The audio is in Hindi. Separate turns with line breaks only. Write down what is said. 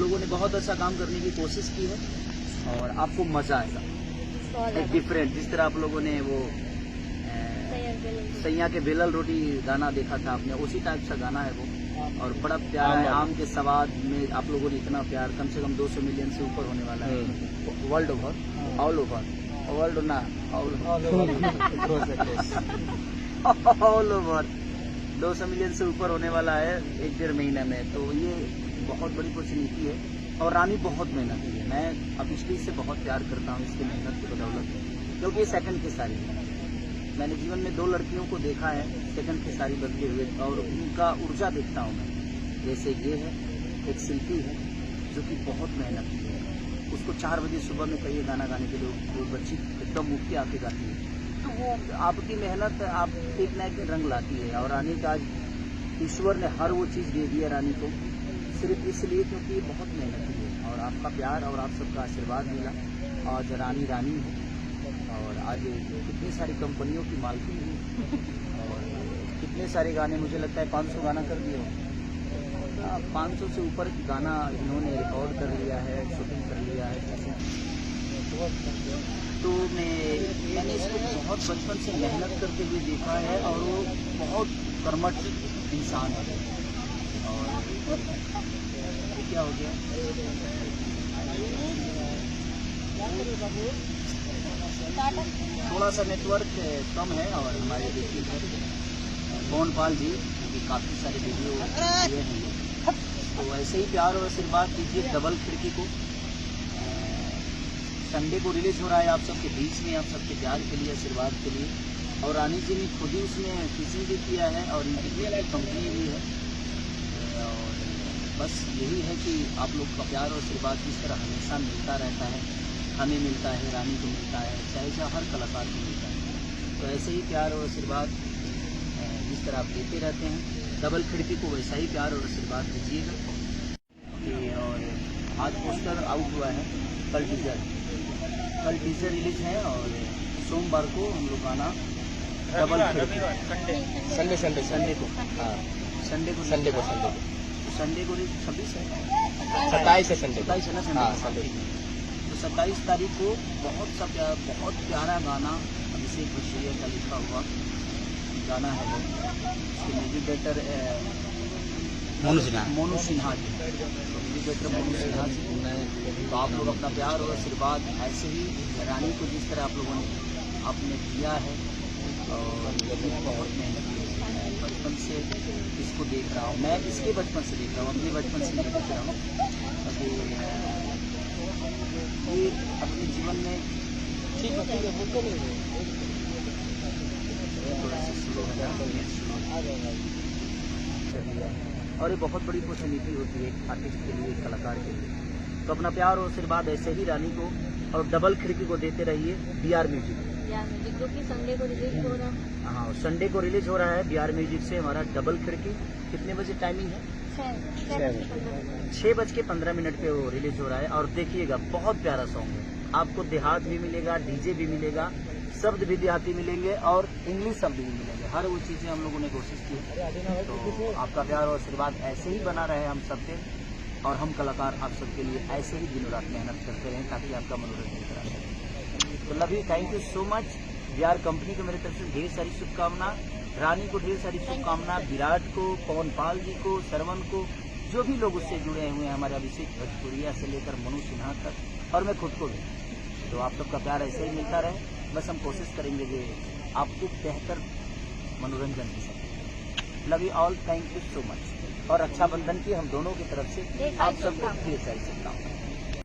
लोगों ने बहुत अच्छा काम करने की कोशिश की है और आपको मजा आएगा। एक डिफरेंट, जिस तरह आप लोगों ने वो सैया के बेलल रोटी गाना देखा था आपने, उसी टाइप का गाना है वो, और बड़ा प्यारा है। आम के स्वाद में आप लोगों ने इतना प्यार, कम से कम 200 मिलियन से ऊपर होने वाला है world over, all over, world ना ऑल ओवर 200 मिलियन से ऊपर होने वाला है 1-1.5 महीने में। तो ये बहुत बड़ी अपॉर्चुनिटी है और रानी बहुत मेहनती है। मैं ऑब्वियसली इससे बहुत प्यार करता हूँ इसकी मेहनत की बदौलत, क्योंकि ये सेकंड की सारी है। मैंने जीवन में 2 लड़कियों को देखा है सेकंड की सारी बदले हुए, और उनका ऊर्जा देखता हूँ मैं। जैसे ये है एक शिल्पी है जो कि बहुत मेहनती है, उसको 4 बजे सुबह में कहिए गाना गाने के लिए, वो बच्ची एकदम मुँह के आके गाती है। तो वो आपकी मेहनत आप एक ना एक रंग लाती है। और रानी का आज ईश्वर ने हर वो चीज़ दे दी है रानी को, सिर्फ इसलिए क्योंकि ये बहुत मेहनती है और आपका प्यार और आप सबका आशीर्वाद मिला। आज रानी रानी है और आज कितनी सारी कंपनियों की मालकिन है और कितने सारे गाने, मुझे लगता है 500 गाना कर दिए हो, 500 से ऊपर गाना इन्होंने रिकॉर्ड कर लिया है, शूटिंग कर लिया है। तो मैंने इसको बहुत बचपन से मेहनत करते हुए देखा है और वो बहुत कर्मठ इंसान है। और ये क्या हो गया, थोड़ा सा नेटवर्क कम है। और हमारे देखिए पवनपाल जी की काफ़ी सारे वीडियो दिए हैं, तो ऐसे ही प्यार और आशीर्वाद दीजिए डबल खिड़की को। संडे को रिलीज हो रहा है आप सबके बीच में, आप सबके प्यार के लिए, आशीर्वाद के लिए। और रानी जी ने खुद ही उसमें टीचिंग भी किया है और इंटीरियर की कंपनी भी है। और बस यही है कि आप लोग का प्यार और आशीर्वाद जिस तरह हमेशा मिलता रहता है, हमें मिलता है, रानी को मिलता है, चाहे हर कलाकार को मिलता है, तो ऐसे ही प्यार और आशीर्वाद जिस तरह आप देते रहते हैं, डबल खिड़की को वैसा ही प्यार और आशीर्वाद दीजिएगा। और आज पोस्टर आउट हुआ है, कल टीजर रिलीज है और सोमवार को हम लोग गाना डबल खिड़की, संडे को, हाँ संडे को 26 है, 27 है संडे, 27 है ना, हाँ संडे। तो 27 तारीख को बहुत प्यारा गाना अभिषेक बच्चन का लिखा हुआ गाना है वो, उसके music director Monu Sinha ji, music director Monu Sinha ji. तो आप लोग अपना प्यार और आशीर्वाद ऐसे ही रानी को जिस तरह आप लोगों ने आपने दिया है, और बहुत मेहनत की है। बचपन से इसको देख रहा हूँ मैं, इसके बचपन से देख रहा हूँ, अपने बचपन से नहीं देख रहा हूँ। अभी ये अपने जीवन में और ये बहुत बड़ी अपॉर्चुनिटी होती है एक आर्टिस्ट के लिए, एक कलाकार के लिए। तो अपना प्यार और आशीर्वाद ऐसे ही रानी को और डबल खिड़की को देते रहिए। BR म्यूजिक
जो कि संडे को रिलीज हो रहा है,
हाँ संडे को रिलीज हो रहा है BR म्यूजिक से हमारा डबल खिड़की। कितने बजे टाइमिंग है? 6:15 पे वो रिलीज हो रहा है। और देखिएगा बहुत प्यारा सॉन्ग है, आपको देहात भी मिलेगा, डीजे भी मिलेगा, शब्द भी देहाती मिलेंगे और इंग्लिश शब्द भी मिलेंगे। हर वो चीज़ें हम लोगों ने कोशिश की है। तो आपका प्यार और आशीर्वाद ऐसे ही बना रहे हम सबके, और हम कलाकार आप सबके लिए ऐसे ही दिनों रात मेहनत करते रहें ताकि आपका मनोरंजन करा सकें। तो love you, thank you so much. BR company को मेरी तरफ से ढेर सारी शुभकामना, रानी को ढेर सारी शुभकामना, विराट को, पवनपाल जी को, सरवन को, जो भी लोग उससे जुड़े हुए हैं, हमारे अभिषेक भोजपुरिया से लेकर मनू सिन्हा तक, और मैं खुद को भी। तो आप सबका प्यार ऐसे ही मिलता रहे, बस हम कोशिश करेंगे कि आपको बेहतर मनोरंजन मिल सके। Love you all, thank you so much. और रक्षाबंधन की हम दोनों की तरफ से आप सबको ढेर सारी शुभकामनाएं।